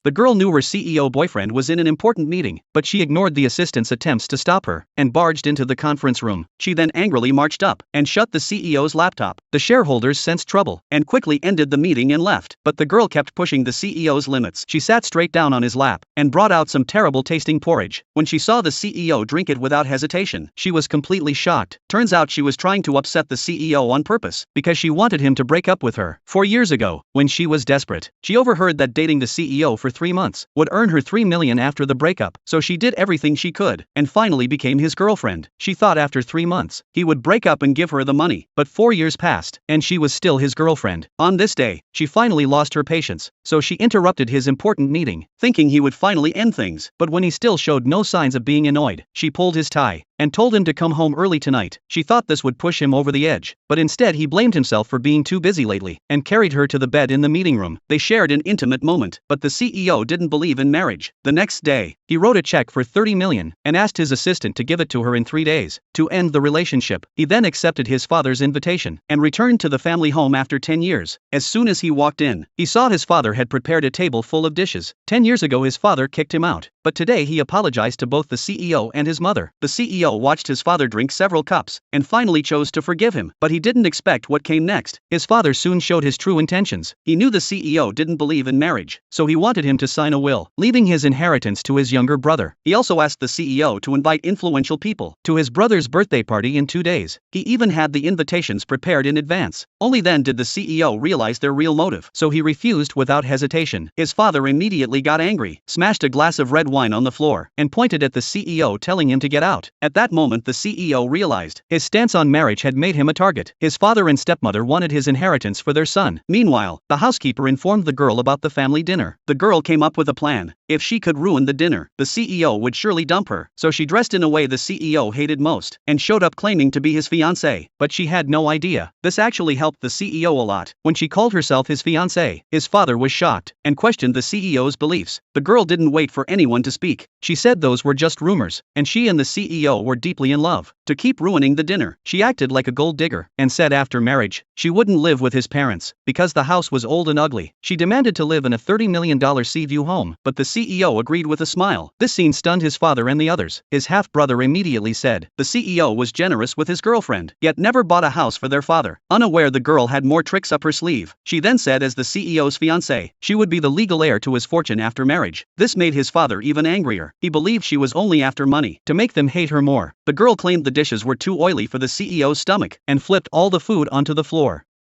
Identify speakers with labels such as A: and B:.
A: The girl knew her CEO boyfriend was in an important meeting, but she ignored the assistant's attempts to stop her and barged into the conference room. She then angrily marched up and shut the CEO's laptop. The shareholders sensed trouble and quickly ended the meeting and left. But the girl kept pushing the CEO's limits. She sat straight down on his lap and brought out some terrible tasting porridge. When she saw the CEO drink it without hesitation, she was completely shocked. Turns out she was trying to upset the CEO on purpose because she wanted him to break up with her. 4 years ago, when she was desperate, she overheard that dating the CEO for 3 months would earn her $3 million after the breakup, so she did everything she could and finally became his girlfriend. She thought after 3 months, he would break up and give her the money, but 4 years passed and she was still his girlfriend. On this day, she finally lost her patience, so she interrupted his important meeting, thinking he would finally end things. But when he still showed no signs of being annoyed, she pulled his tie and told him to come home early tonight. She thought this would push him over the edge, but instead he blamed himself for being too busy lately and carried her to the bed in the meeting room. They shared an intimate moment, but the CEO didn't believe in marriage. The next day, he wrote a check for $30 million and asked his assistant to give it to her in 3 days to end the relationship. He then accepted his father's invitation and returned to the family home after 10 years. As soon as he walked in, he saw his father had prepared a table full of dishes. 10 years ago his father kicked him out, but today he apologized to both the CEO and his mother. The CEO watched his father drink several cups and finally chose to forgive him, but he didn't expect what came next. His father soon showed his true intentions. He knew the CEO didn't believe in marriage, so he wanted him to sign a will, leaving his inheritance to his younger brother. He also asked the CEO to invite influential people to his brother's birthday party in 2 days. He even had the invitations prepared in advance. Only then did the CEO realize their real motive, so he refused without hesitation. His father immediately got angry, smashed a glass of red wine on the floor, and pointed at the CEO, telling him to get out. At that moment the CEO realized his stance on marriage had made him a target. His father and stepmother wanted his inheritance for their son. Meanwhile, the housekeeper informed the girl about the family dinner. The girl came up with a plan. If she could ruin the dinner, the CEO would surely dump her. So she dressed in a way the CEO hated most and showed up claiming to be his fiancé. But she had no idea this actually helped the CEO a lot. When she called herself his fiancé, his father was shocked and questioned the CEO's beliefs. The girl didn't wait for anyone to speak. She said those were just rumors, and she and the CEO were deeply in love. To keep ruining the dinner, she acted like a gold digger and said after marriage, she wouldn't live with his parents because the house was old and ugly. She demanded to live in a $30 million Seaview home, but the CEO agreed with a smile. This scene stunned his father and the others. His half-brother immediately said the CEO was generous with his girlfriend, yet never bought a house for their father. Unaware the girl had more tricks up her sleeve, she then said as the CEO's fiancé, she would be the legal heir to his fortune after marriage. This made his father even angrier. He believed she was only after money to make them hate her more. The girl claimed the dishes were too oily for the CEO's stomach and flipped all the food onto the floor.